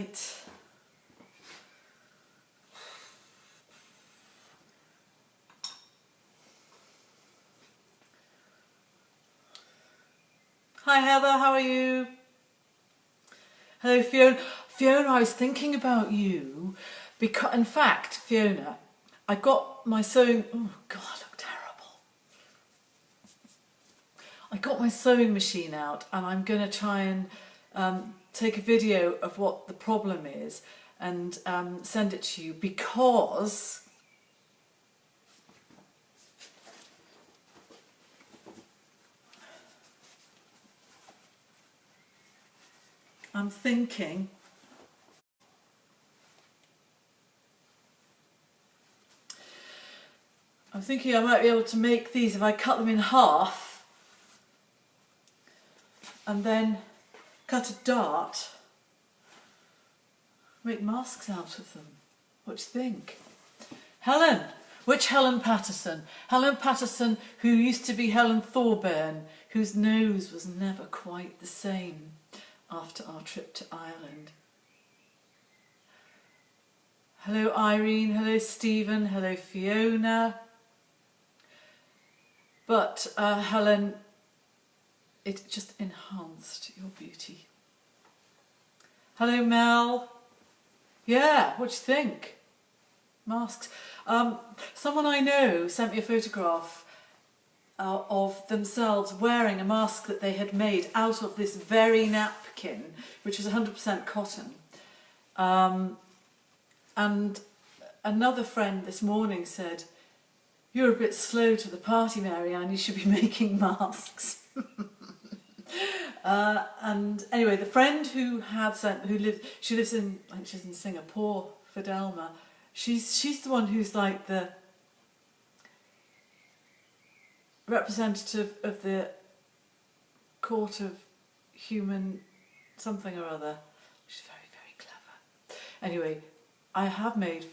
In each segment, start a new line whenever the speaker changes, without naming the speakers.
Right. Hi Heather, how are you? Hello Fiona. Fiona, I was thinking about you because, in fact, Fiona, I got my sewing. Oh God, I look terrible. I got my sewing machine out, and I'm going to try and take a video of what the problem is and send it to you because I'm thinking I might be able to make these if I cut them in half and then cut a dart, make masks out of them. What do you think? Helen. Which Helen Patterson? Helen Patterson, who used to be Helen Thorburn, whose nose was never quite the same after our trip to Ireland. Hello Irene, hello Stephen, hello Fiona. But Helen, it just enhanced your beauty. Hello Mel. Yeah, what do you think? Masks. Someone I know sent me a photograph of themselves wearing a mask that they had made out of this very napkin, which was 100% cotton. And another friend this morning said, "You're a bit slow to the party, Marianne, you should be making masks." And anyway, the friend who lives in, I think she's in Singapore, Fidelma, she's the one who's like the representative of the Court of Human something or other. She's very, very clever. Anyway, I have made...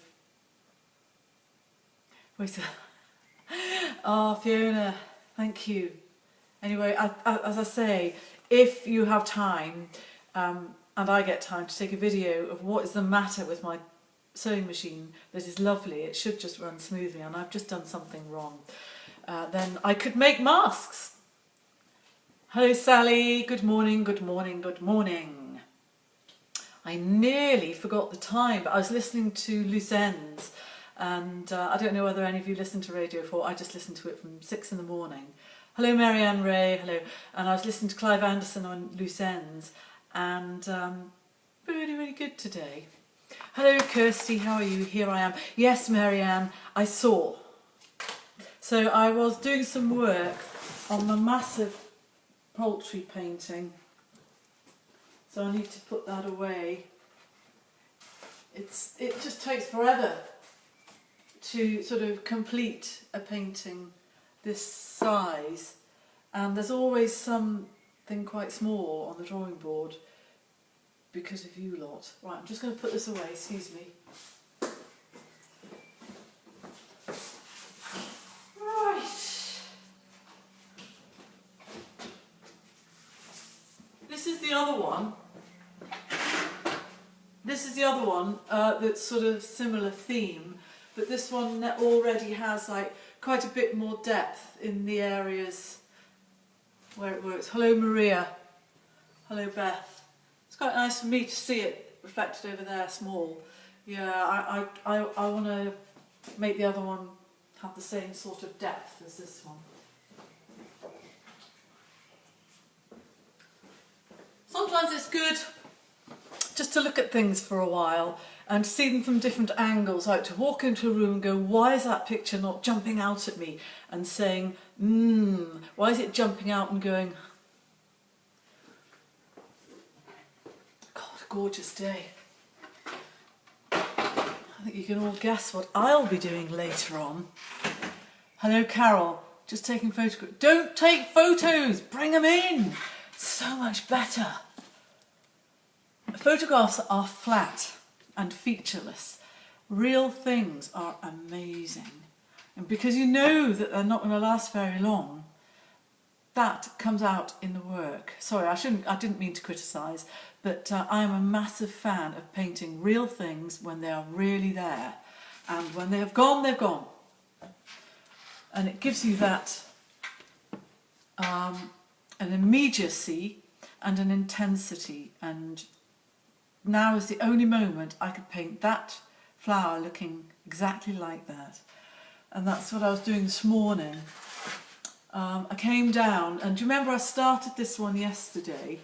Oh, Fiona, thank you. Anyway, as I say, if you have time, and I get time to take a video of what is the matter with my sewing machine that is lovely, it should just run smoothly, and I've just done something wrong, then I could make masks. Hello Sally, good morning, good morning, good morning. I nearly forgot the time, but I was listening to Loose Ends, and I don't know whether any of you listen to Radio 4, I just listened to it from 6 in the morning. Hello Marianne Ray, hello. And I was listening to Clive Anderson on Loose Ends, and really, really good today. Hello Kirsty, how are you? Here I am. Yes, Marianne, I saw. So I was doing some work on the massive poultry painting, so I need to put that away. It just takes forever to sort of complete a painting this size, and there's always something quite small on the drawing board because of you lot. Right, I'm just going to put this away, excuse me. Right. This is the other one. This is the other one that's sort of similar theme, but this one already has like quite a bit more depth in the areas where it works. Hello Maria. Hello Beth. It's quite nice for me to see it reflected over there, small. Yeah, I want to make the other one have the same sort of depth as this one. Sometimes it's good just to look at things for a while and to see them from different angles, like to walk into a room and go, why is that picture not jumping out at me, and saying, why is it jumping out and going, God, a gorgeous day. I think you can all guess what I'll be doing later on. Hello Carol, just taking photographs. Don't take photos, bring them in. So much better. Photographs are flat and featureless. Real things are amazing. And because you know that they're not going to last very long, that comes out in the work. Sorry, I didn't mean to criticise, But I am a massive fan of painting real things when they are really there. And when they have gone, they've gone. And it gives you that an immediacy and an intensity. And now is the only moment I could paint that flower looking exactly like that. And that's what I was doing this morning. I came down, and do you remember I started this one yesterday?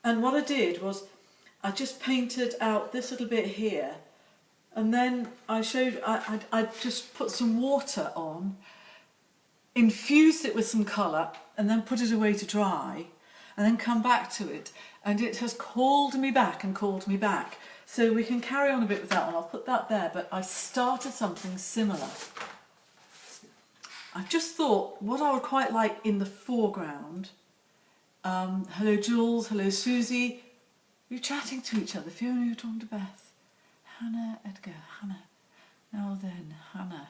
And what I did was I just painted out this little bit here, and then I just put some water on, infused it with some colour, and then put it away to dry, and then come back to it. And it has called me back and called me back. So we can carry on a bit with that one. I'll put that there, but I started something similar. I just thought what I would quite like in the foreground. Hello Jules, hello Susie. You're chatting to each other. Fiona, you're talking to Beth. Hannah, Edgar, Hannah. Now then, Hannah.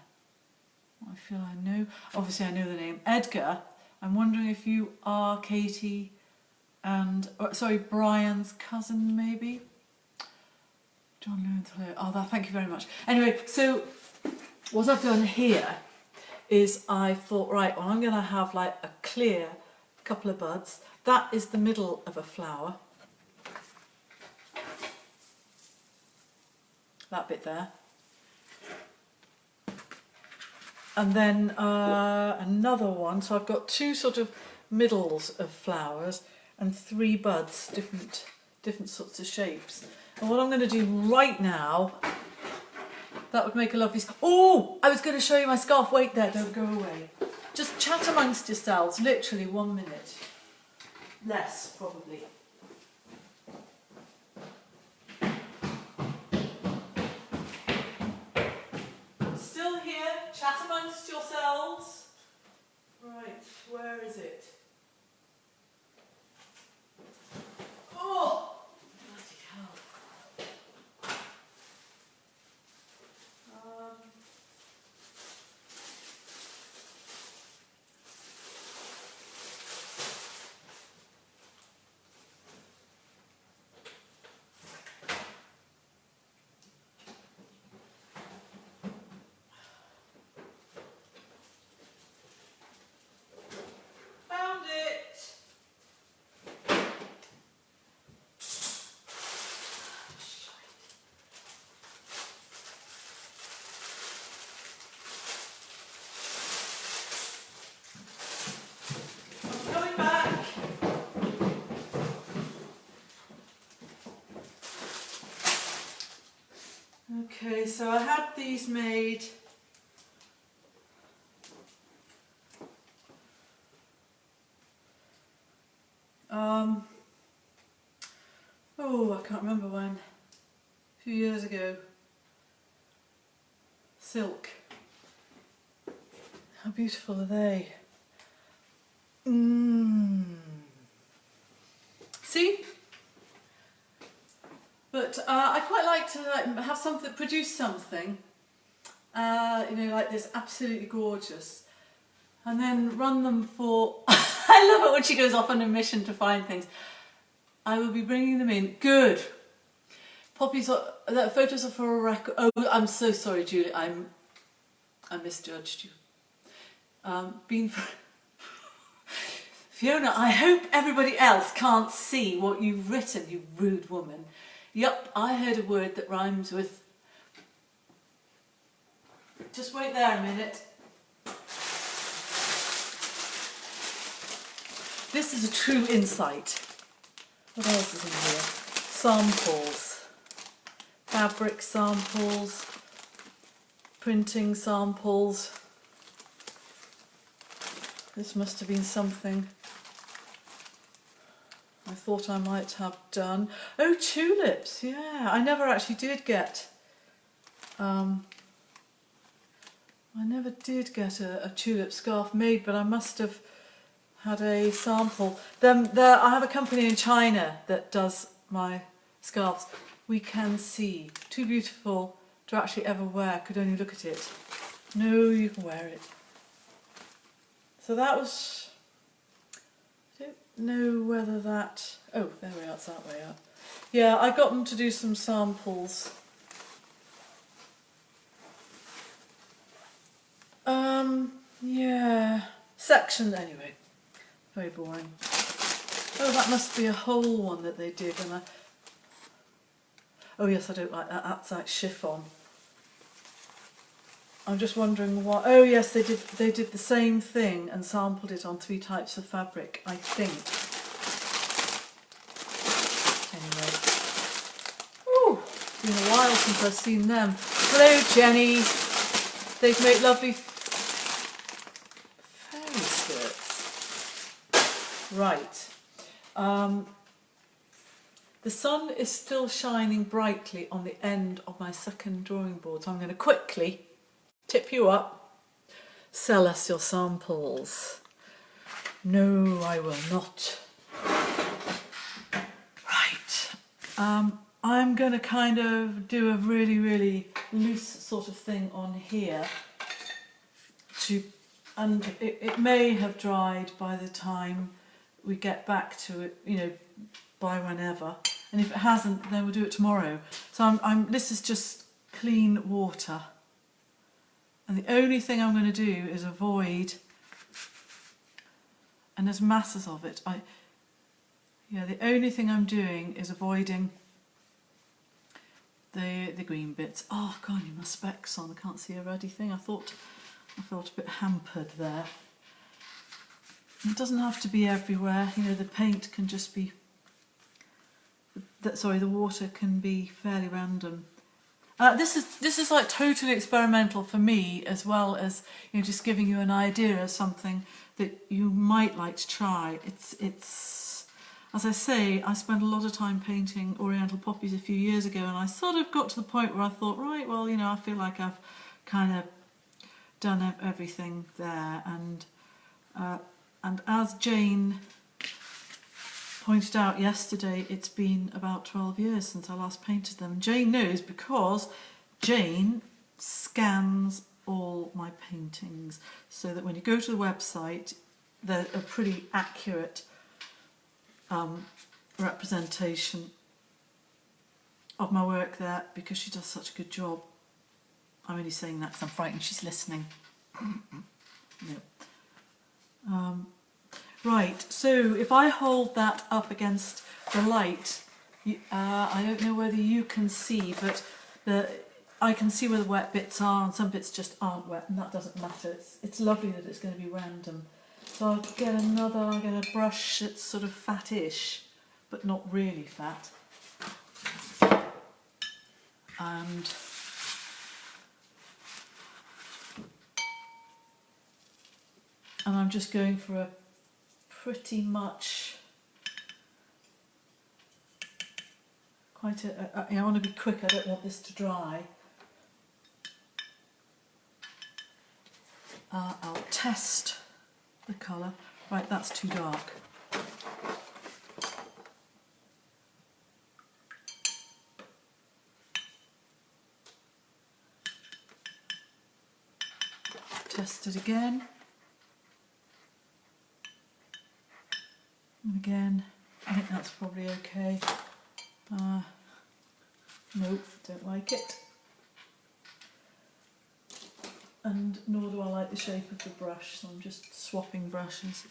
I feel I know. Obviously I know the name. Edgar, I'm wondering if you are Katie and, Brian's cousin maybe? John Lewis, hello. Oh, thank you very much. Anyway, so what I've done here is I thought, right, well, I'm going to have like a clear couple of buds. That is the middle of a flower. That bit there. And then another one. So I've got two sort of middles of flowers and three buds, different sorts of shapes. And what I'm going to do right now, that would make a lovely... Oh, I was going to show you my scarf. Wait there, don't go away. Just chat amongst yourselves, literally 1 minute. Less, probably. Still here, chat amongst yourselves. Right, where is it? Oh, bloody hell. Found it. I'm coming back. Okay, so I had these made I can't remember when, a few years ago. Silk. How beautiful are they? See? But I quite like to have something, produce something, like this, absolutely gorgeous, and then run them for. I love it when she goes off on a mission to find things. I will be bringing them in. Good. Poppies are, that photos are for a record. Oh, I'm so sorry, Julie. I misjudged you. Fiona, I hope everybody else can't see what you've written, you rude woman. Yup, I heard a word that rhymes with... Just wait there a minute. This is a true insight. What else is in here? Samples. Fabric samples. Printing samples. This must have been something I thought I might have done. Oh, tulips, yeah. I never actually did get... I never did get a tulip scarf made, but I must have had a sample. I have a company in China that does my scarves. We can see. Too beautiful to actually ever wear. Could only look at it. No, you can wear it. So that was... know whether that... Oh, there we are, it's that way up. Yeah, I got them to do some samples. Yeah. Section, anyway. Very boring. Oh, that must be a whole one that they did. And oh yes, I don't like that. That's like chiffon. I'm just wondering what... Oh yes, they did the same thing and sampled it on 3 types of fabric, I think. Anyway. Ooh, it's been a while since I've seen them. Hello, Jenny. They've made lovely fairy skirts. Right. The sun is still shining brightly on the end of my second drawing board, so I'm going to quickly tip you up. Sell us your samples. No, I will not. Right. I'm going to kind of do a really, really loose sort of thing on here. And it may have dried by the time we get back to it, you know, by whenever. And if it hasn't, then we'll do it tomorrow. So this is just clean water. And the only thing I'm going to do is avoid, and there's masses of it. The only thing I'm doing is avoiding the green bits. Oh God, you my specs on. I can't see a ruddy thing. I felt a bit hampered there. It doesn't have to be everywhere. You know, the paint can just be. The water can be fairly random. This is like totally experimental for me, as well as, you know, just giving you an idea of something that you might like to try. It's as I say, I spent a lot of time painting oriental poppies a few years ago, and I sort of got to the point where I thought, right, well, you know, I feel like I've kind of done everything there, and as Jane pointed out yesterday, it's been about 12 years since I last painted them. Jane knows because Jane scans all my paintings, so that when you go to the website, they're a pretty accurate representation of my work there, because she does such a good job. I'm only saying that because I'm frightened she's listening. No. Right, so if I hold that up against the light, I don't know whether you can see, but I can see where the wet bits are, and some bits just aren't wet, and that doesn't matter. It's lovely that it's going to be random. So I'll get a brush that's sort of fattish, but not really fat. And I'm just going for a pretty much quite I want to be quick, I don't want this to dry. I'll test the colour. Right, that's too dark. Test it again. And again, I think that's probably okay. Nope, don't like it. And nor do I like the shape of the brush, so I'm just swapping brushes.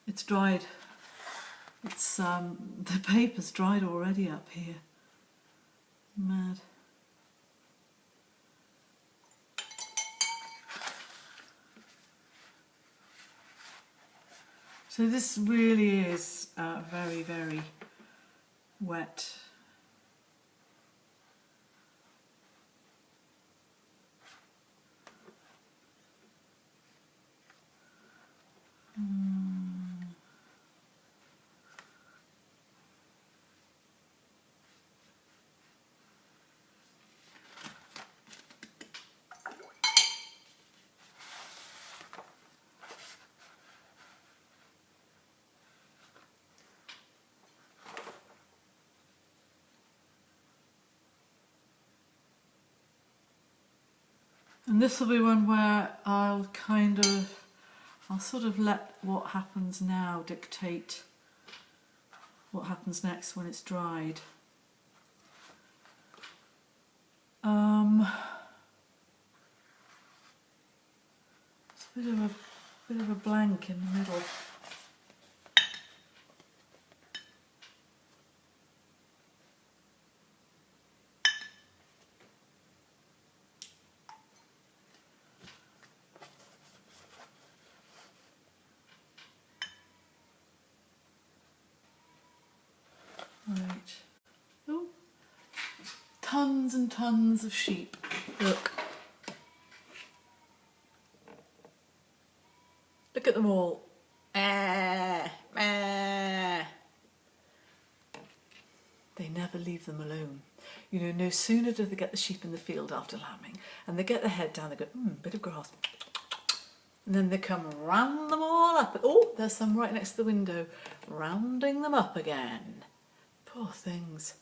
It's dried. It's the paper's dried already up here. Mad. So this really is very, very wet. And this will be one where I'll sort of let what happens now dictate what happens next when it's dried. It's a bit of a blank in the middle. Right. Oh, tons and tons of sheep. Look. Look at them all. They never leave them alone. You know, no sooner do they get the sheep in the field after lambing, and they get their head down, they go, bit of grass. And then they come round them all up. Oh, there's some right next to the window, rounding them up again. Poor things.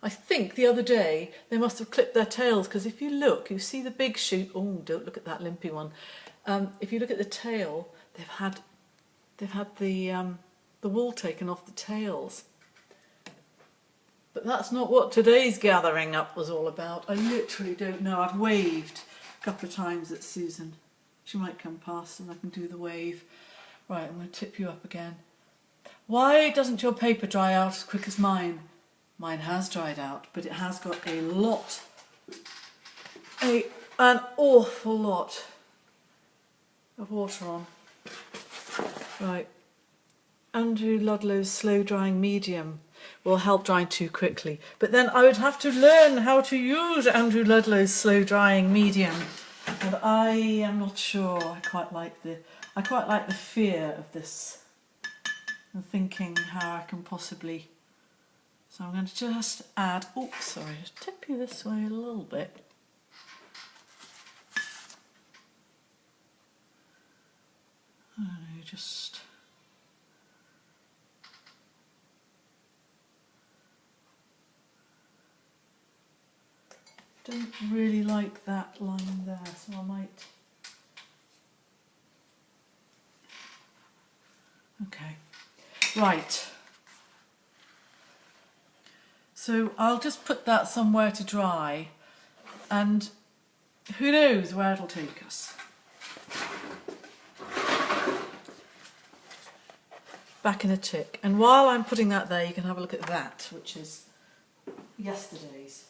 I think the other day they must have clipped their tails, because if you look, you see the big sheep. Oh, don't look at that limpy one. If you look at the tail, they've had the wool taken off the tails. But that's not what today's gathering up was all about. I literally don't know. I've waved a couple of times at Susan. She might come past and I can do the wave. Right, I'm going to tip you up again. Why doesn't your paper dry out as quick as mine? Mine has dried out, but it has got an awful lot of water on. Right, Andrew Ludlow's slow drying medium will help drying too quickly. But then I would have to learn how to use Andrew Ludlow's slow drying medium. And I am not sure I quite like the fear of this and thinking how I can possibly. So I'm going to just add, just tip you this way a little bit. I don't know, just don't really like that line there, so I might. Okay, right. So I'll just put that somewhere to dry, and who knows where it'll take us. Back in a tick. And while I'm putting that there, you can have a look at that, which is yesterday's.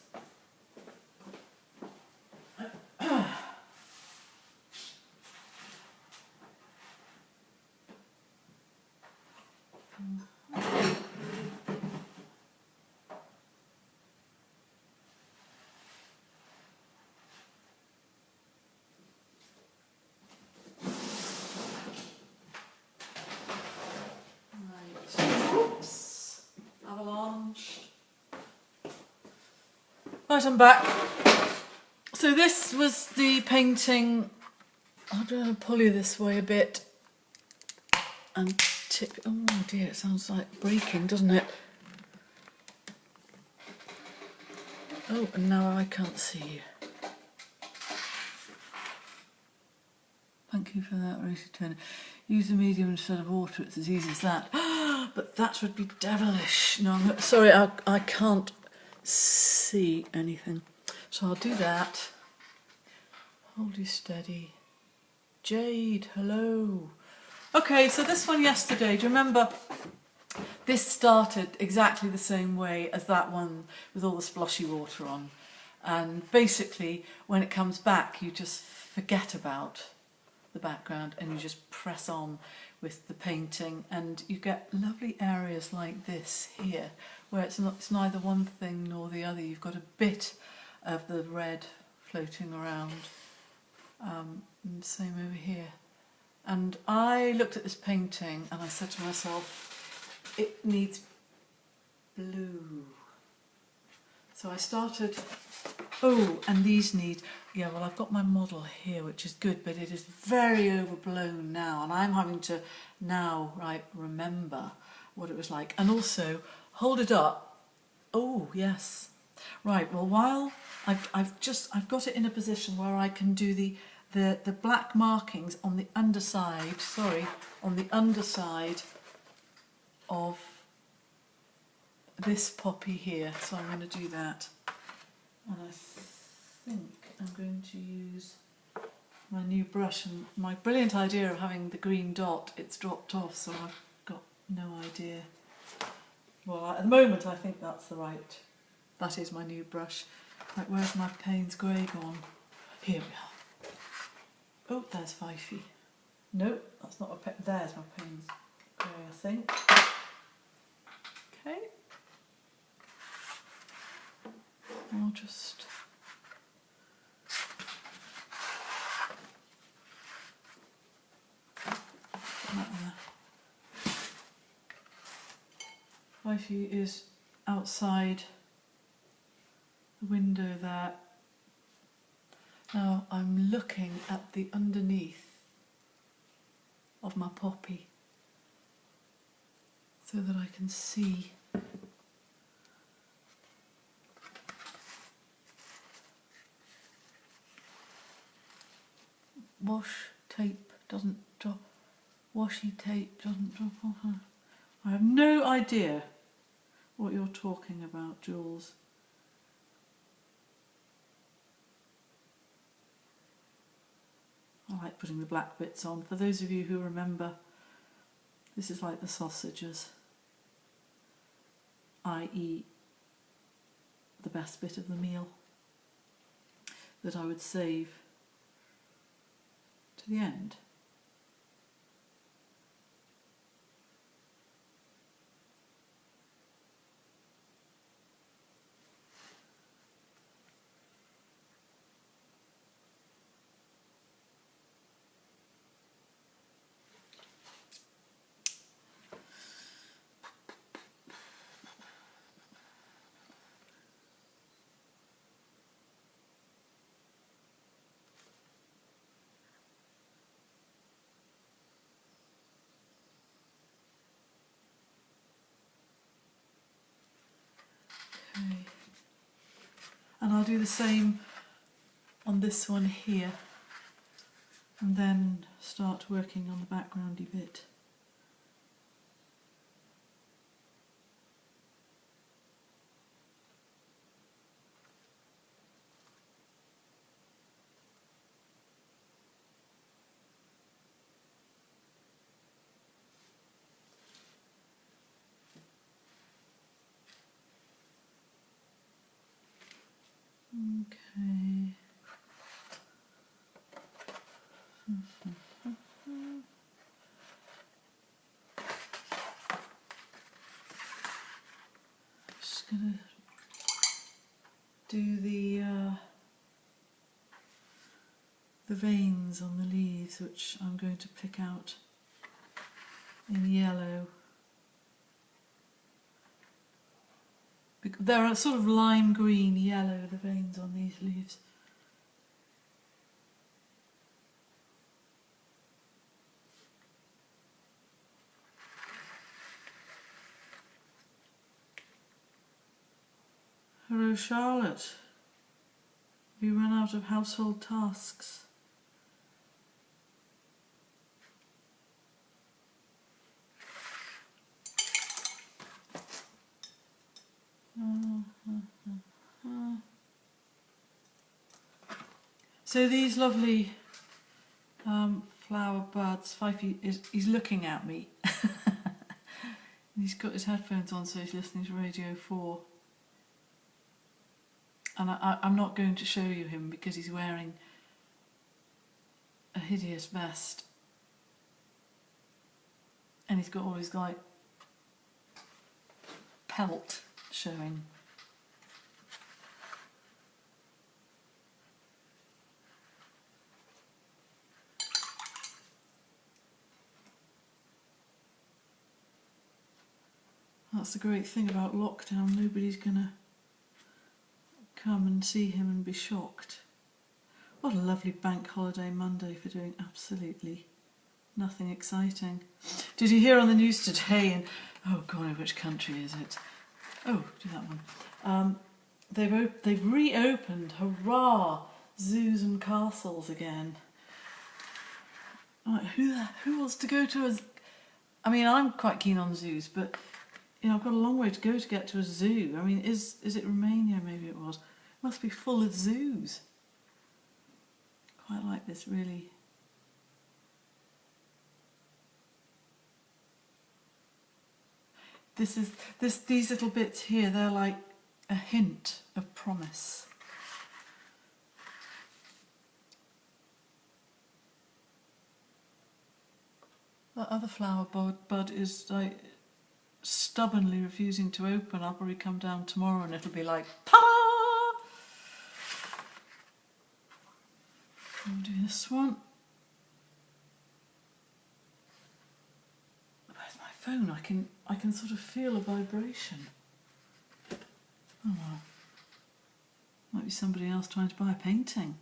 Right, I'm back. So this was the painting. I'm going to pull you this way a bit and tip. Oh dear, it sounds like breaking, doesn't it? Oh, and now I can't see you. Thank you for that, Rosie Turner. Use the medium instead of water, it's as easy as that. But that would be devilish. No, I'm not, sorry, I can't see anything. So I'll do that. Hold you steady. Jade, hello. Okay, so this one yesterday, do you remember? This started exactly the same way as that one with all the sploshy water on. And basically, when it comes back, you just forget about the background and you just press on with the painting, and you get lovely areas like this here where it's neither one thing nor the other. You've got a bit of the red floating around, same over here. And I looked at this painting and I said to myself, it needs blue. So I started, and these need, well, I've got my model here, which is good, but it is very overblown now, and I'm having to now, remember what it was like. And also, hold it up. Oh, yes, Right, well, while I've got it in a position where I can do the black markings on the underside, on the underside of this poppy here. So I'm going to do that. And I think I'm going to use my new brush, and my brilliant idea of having the green dot, it's dropped off, so I've got no idea. Well, at the moment I think that's that is my new brush. Right, where's my Payne's grey gone? Here we are. Oh, there's Fifey. No, that's not there's my Payne's grey, I think. Okay. I'll just... Fifey is outside the window there. Now I'm looking at the underneath of my poppy so that I can see washi tape doesn't drop off. I have no idea what you're talking about, Jules. I like putting the black bits on. For those of you who remember, this is like the sausages, i.e. the best bit of the meal that I would save to the end. Okay. And I'll do the same on this one here, and then start working on the backgroundy bit. Okay. Just gonna do the veins on the leaves, which I'm going to pick out in yellow. They're a sort of lime green yellow, the veins on these leaves. Hello, Charlotte. Have you run out of household tasks? So these lovely flower buds, he's looking at me. He's got his headphones on, so he's listening to Radio 4. And I'm not going to show you him because he's wearing a hideous vest. And he's got all his like pelt showing. That's the great thing about lockdown, nobody's gonna come and see him and be shocked. What a lovely bank holiday Monday for doing absolutely nothing exciting. Did you hear on the news today, oh God, which country is it? Oh, do that one. they've reopened, hurrah, zoos and castles again. Right, who wants to go to a... I mean, I'm quite keen on zoos, but you know, I've got a long way to go to get to a zoo. I mean, is it Romania? Maybe it was. It must be full of zoos. Quite like this, really. These little bits here, they're like a hint of promise. That other flower bud is like stubbornly refusing to open. I'll probably come down tomorrow and it'll be like, ta-da! I'll do this one. Where's my phone? I can sort of feel a vibration. Oh well. Might be somebody else trying to buy a painting.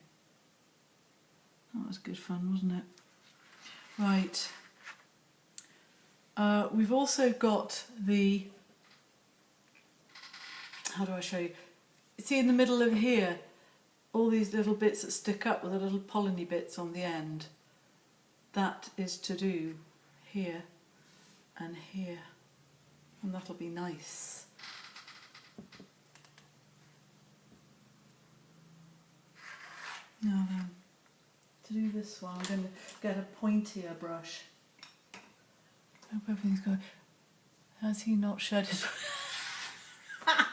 That was good fun, wasn't it? Right. We've also got the... How do I show you? See in the middle of here, all these little bits that stick up with the little polleny bits on the end. That is to do here and here. And that'll be nice. Now then, to do this one, I'm going to get a pointier brush. I hope everything's going... Has he not shed his... Emma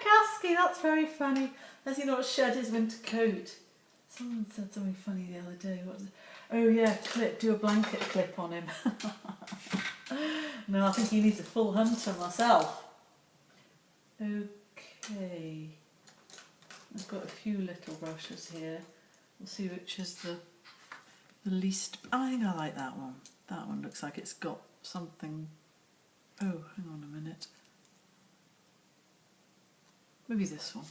Kasky, that's very funny. Has he not shed his winter coat? Someone said something funny the other day. What was it? Oh yeah, do a blanket clip on him. No, I think he needs a full hunter myself. Okay. I've got a few little brushes here. We'll see which is the least... I think I like that one. That one looks like it's got something... Oh, hang on a minute. Maybe this one.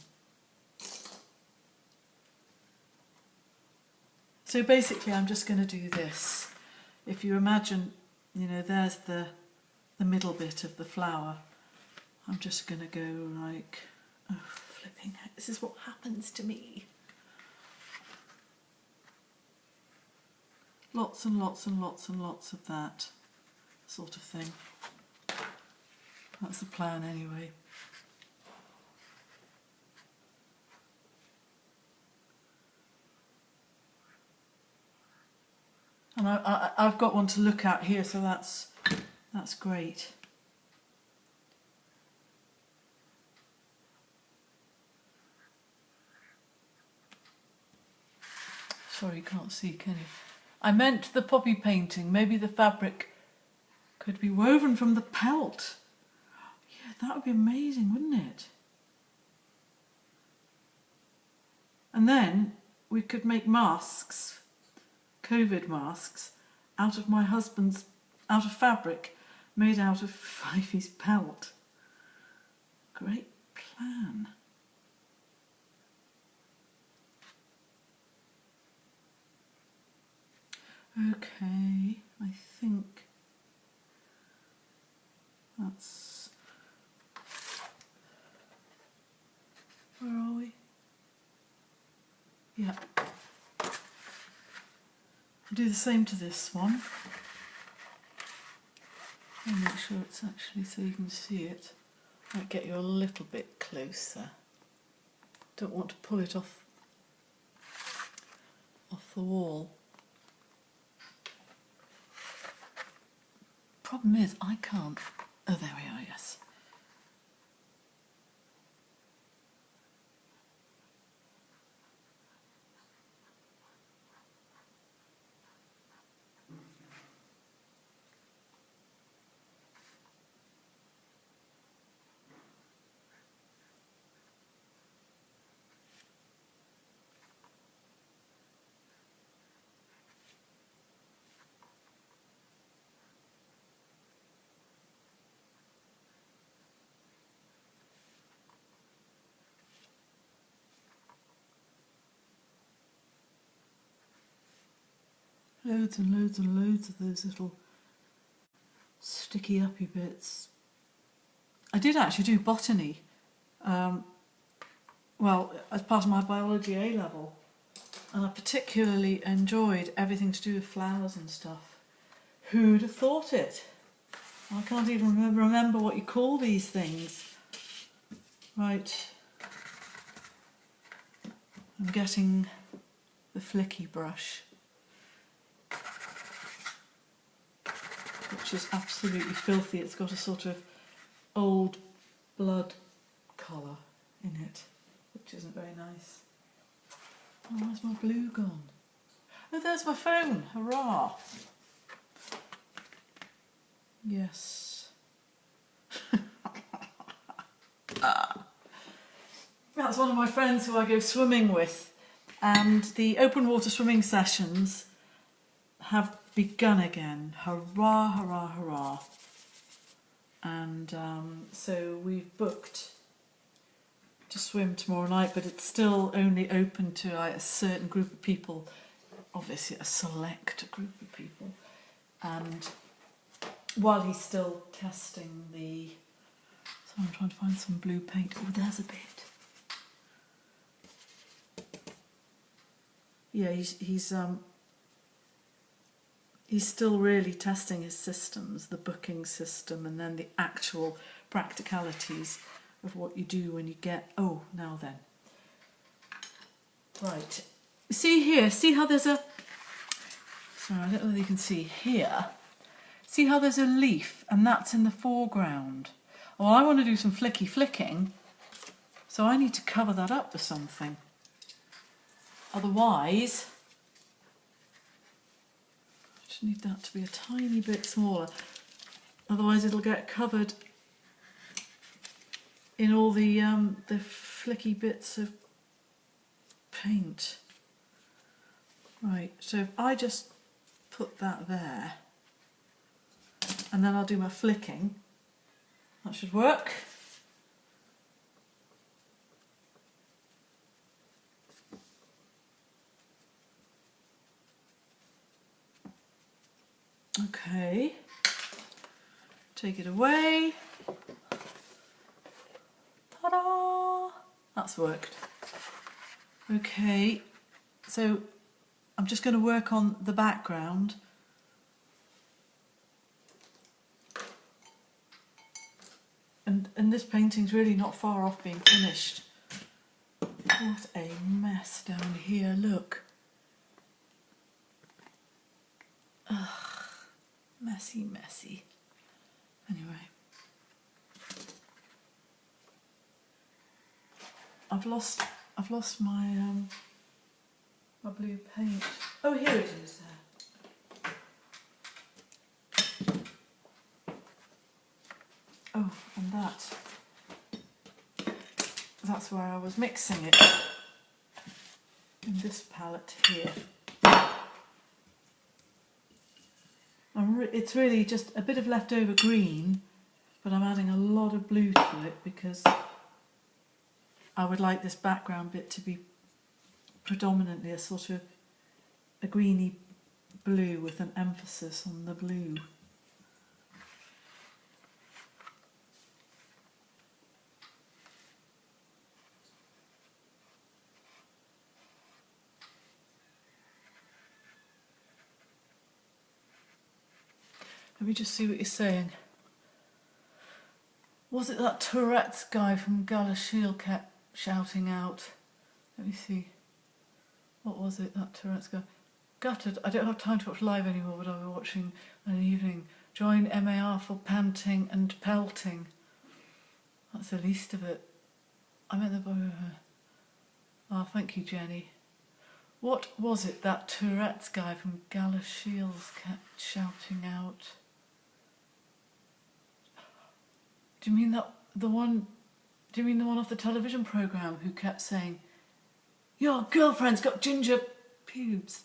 So basically I'm just going to do this. If you imagine, you know, there's the middle bit of the flower. I'm just going to go like... Oh, flipping heck, this is what happens to me. Lots and lots and lots and lots of that sort of thing. That's the plan anyway. And I've got one to look at here, so that's great. Sorry, you can't see, can you? I meant the poppy painting. Maybe the fabric could be woven from the pelt. Yeah, that would be amazing, wouldn't it? And then we could make masks, COVID masks, out of fabric made out of Fifey's pelt. Great plan. Okay, I think that's... Where are we? Yeah. I'll do the same to this one. I'll make sure it's actually so you can see it. Might get you a little bit closer. Don't want to pull it off the wall. Problem is, I can't. Oh, there we are, yes. Loads and loads and loads of those little sticky uppy bits. I did actually do botany well, as part of my biology A level, and I particularly enjoyed everything to do with flowers and stuff. Who'd have thought it? I can't even remember what you call these things. Right. I'm getting the flicky brush, which is absolutely filthy. It's got a sort of old blood colour in it, which isn't very nice. Oh, where's my blue gone? Oh, there's my phone. Hurrah! Yes. That's one of my friends who I go swimming with, and the open water swimming sessions have begun again. Hurrah, hurrah, hurrah. And so we've booked to swim tomorrow night, but it's still only open to a certain group of people, obviously a select group of people. And while he's still testing the... So I'm trying to find some blue paint. Oh, there's a bit. Yeah, he's still really testing his systems, the booking system, and then the actual practicalities of what you do when you get... Oh, now then. Right. See here, see how there's a... Sorry, I don't know whether you can see here. See how there's a leaf, and that's in the foreground. Well, I want to do some flicking, so I need to cover that up with something. Otherwise, I just need that to be a tiny bit smaller. Otherwise, it'll get covered in all the flicky bits of paint. Right, so if I just put that there, and then I'll do my flicking, that should work. Okay, take it away. Ta-da! That's worked. Okay, so I'm just going to work on the background. And this painting's really not far off being finished. What a mess down here, look. Ugh, messy, messy. Anyway. I've lost my my blue paint. Oh, here it is there. Oh, and that's where I was mixing it, in this palette here. It's really just a bit of leftover green, but I'm adding a lot of blue to it because I would like this background bit to be predominantly a sort of a greeny blue with an emphasis on the blue. Let me just see what you're saying. Was it that Tourette's guy from Galashiel kept shouting out? Let me see. What was it, that Tourette's guy? Gutted. I don't have time to watch live anymore, but I'll be watching an evening. Join MAR for panting and pelting. That's the least of it. I meant the... Oh, thank you, Jenny. What was it that Tourette's guy from Galashiels kept shouting out? Do you mean the one off the television programme who kept saying, "Your girlfriend's got ginger pubes"?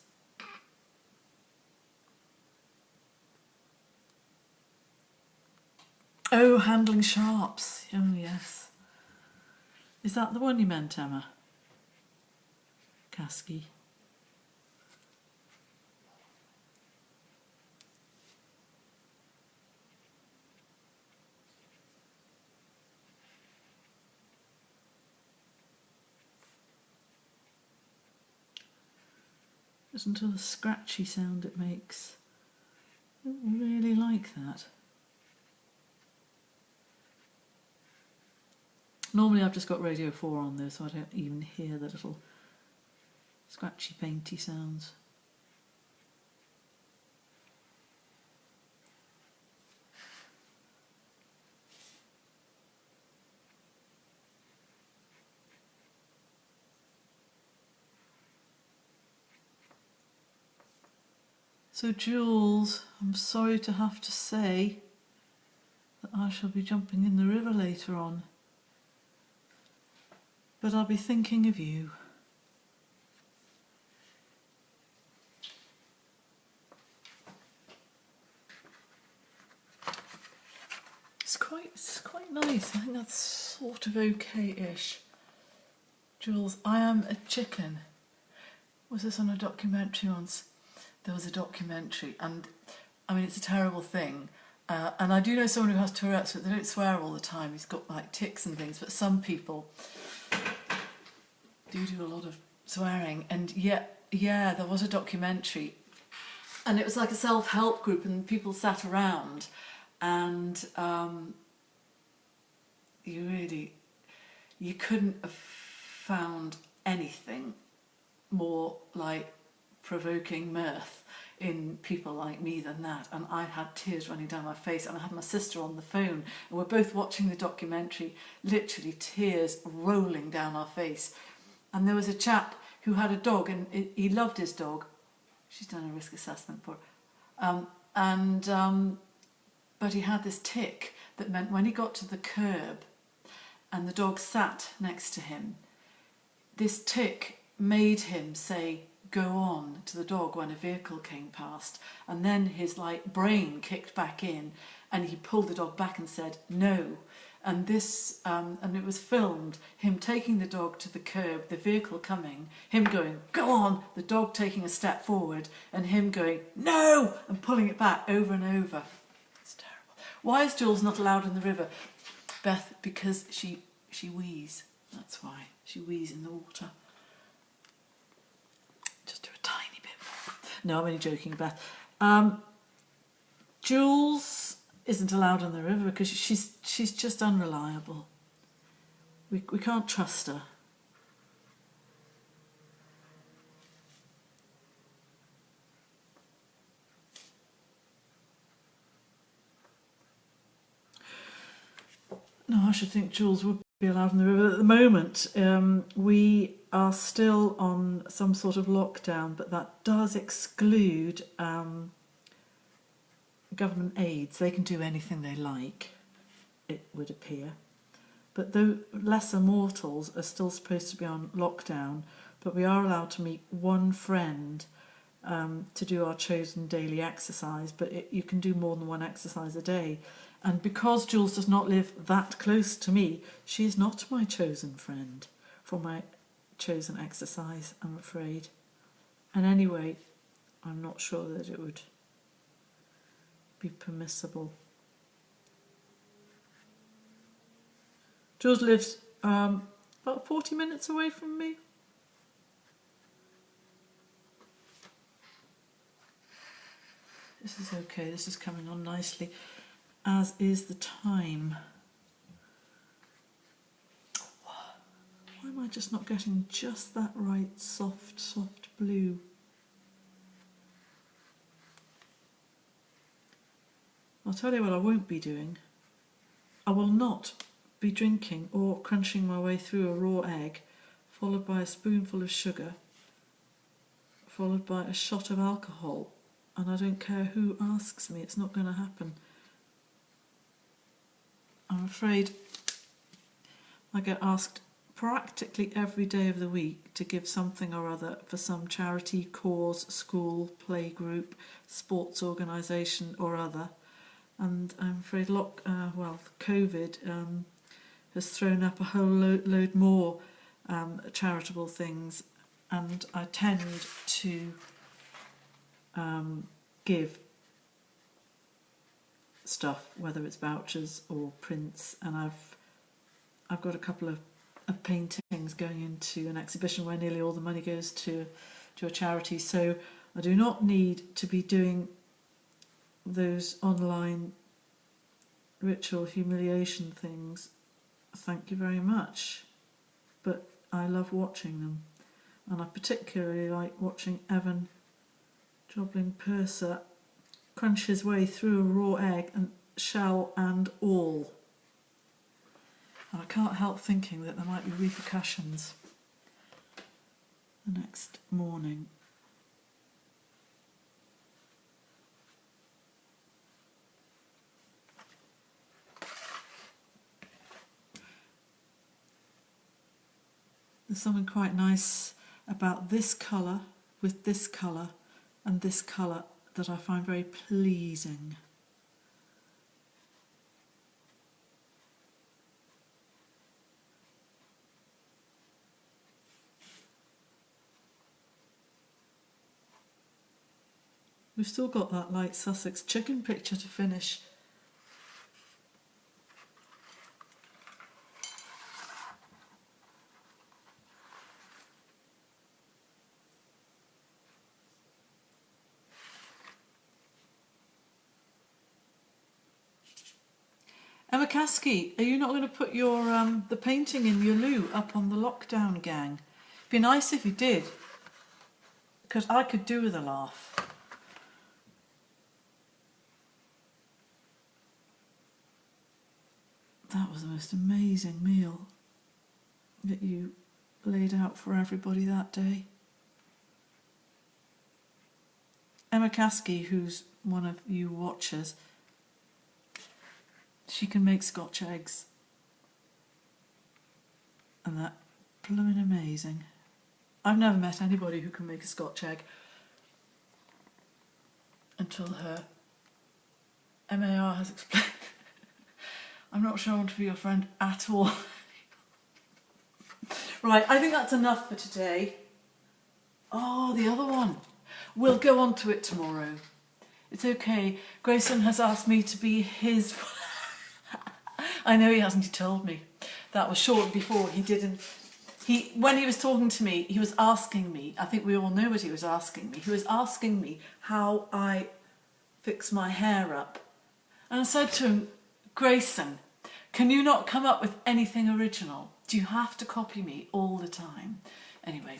Oh, handling sharps. Oh, yes. Is that the one you meant, Emma? Kasky. Listen to the scratchy sound it makes. I don't really like that. Normally I've just got Radio 4 on there, so I don't even hear the little scratchy painty sounds. So Jules, I'm sorry to have to say that I shall be jumping in the river later on, but I'll be thinking of you. It's quite nice. I think that's sort of okay-ish. Jules, I am a chicken. Was this on a documentary once? There was a documentary, and I mean, it's a terrible thing. And I do know someone who has Tourette's, but they don't swear all the time. He's got like tics and things, but some people do a lot of swearing. And yeah, there was a documentary, and it was like a self-help group, and people sat around, and you couldn't have found anything more like provoking mirth in people like me than that. And I had tears running down my face, and I had my sister on the phone, and we're both watching the documentary, literally tears rolling down our face. And there was a chap who had a dog, and he loved his dog. She's done a risk assessment for but he had this tic that meant when he got to the curb and the dog sat next to him, this tic made him say "go on" to the dog when a vehicle came past, and then his brain kicked back in, and he pulled the dog back and said "no." And this and it was filmed, him taking the dog to the curb, the vehicle coming, him going "go on," the dog taking a step forward, and him going "no" and pulling it back over and over. It's terrible. Why is Jules not allowed in the river, Beth? Because she wheezes. That's why. She wheezes in the water. Just do a tiny bit more. No, I'm only joking, Beth. Jules isn't allowed in the river because she's just unreliable. We can't trust her. No, I should think Jules would be allowed in the river. At the moment, we are still on some sort of lockdown, but that does exclude government aids. They can do anything they like, it would appear. But the lesser mortals are still supposed to be on lockdown, but we are allowed to meet one friend to do our chosen daily exercise, but you can do more than one exercise a day. And because Jules does not live that close to me, she is not my chosen friend for my chosen exercise, I'm afraid. And anyway, I'm not sure that it would be permissible. Jules lives about 40 minutes away from me. This is okay, this is coming on nicely, as is the time. Why am I just not getting just that right soft blue? I'll tell you what I won't be doing. I will not be drinking or crunching my way through a raw egg, followed by a spoonful of sugar, followed by a shot of alcohol, and I don't care who asks me, it's not going to happen. I'm afraid I get asked practically every day of the week to give something or other for some charity, cause, school, playgroup, sports organisation or other. And I'm afraid COVID has thrown up a whole load more charitable things, and I tend to give stuff, whether it's vouchers or prints, and I've got a couple of paintings going into an exhibition where nearly all the money goes to to a charity, so I do not need to be doing those online ritual humiliation things. Thank you very much. But I love watching them, and I particularly like watching Evan Joblin Purser crunch his way through a raw egg, and shell and all. And I can't help thinking that there might be repercussions the next morning. There's something quite nice about this colour with this colour and this colour that I find very pleasing. We've still got that light Sussex chicken picture to finish. Emma Caskey, are you not going to put your the painting in your loo up on the lockdown gang? It'd be nice if you did, because I could do with a laugh. That was the most amazing meal that you laid out for everybody that day. Emma Caskey, who's one of you watchers, she can make Scotch eggs, and that blooming amazing. I've never met anybody who can make a Scotch egg until her MAR has explained. I'm not sure I want to be your friend at all. Right, I think that's enough for today. Oh, the other one. We'll go on to it tomorrow. It's okay. Grayson has asked me to be his... I know he hasn't, he told me. That was short before he didn't. When he was talking to me, he was asking me, I think we all know what he was asking me. He was asking me how I fix my hair up. And I said to him, Grayson, can you not come up with anything original? Do you have to copy me all the time? Anyway,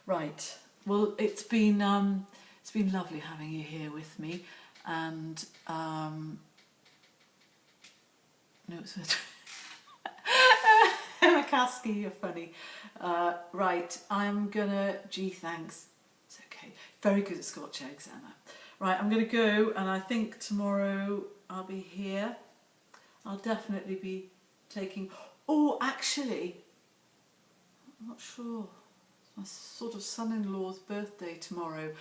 right. Well, it's been lovely having you here with me, and no, it's Emma Caskey, you're funny. Right, I'm gonna. Gee, thanks. It's okay. Very good at Scotch eggs, Emma. Right, I'm gonna go, and I think tomorrow I'll be here. I'll definitely be taking... Oh, actually, I'm not sure. It's my sort of son-in-law's birthday tomorrow,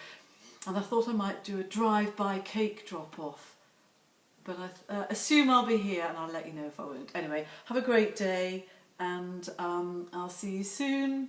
and I thought I might do a drive-by cake drop-off. But I assume I'll be here, and I'll let you know if I won't. Anyway, have a great day, and I'll see you soon.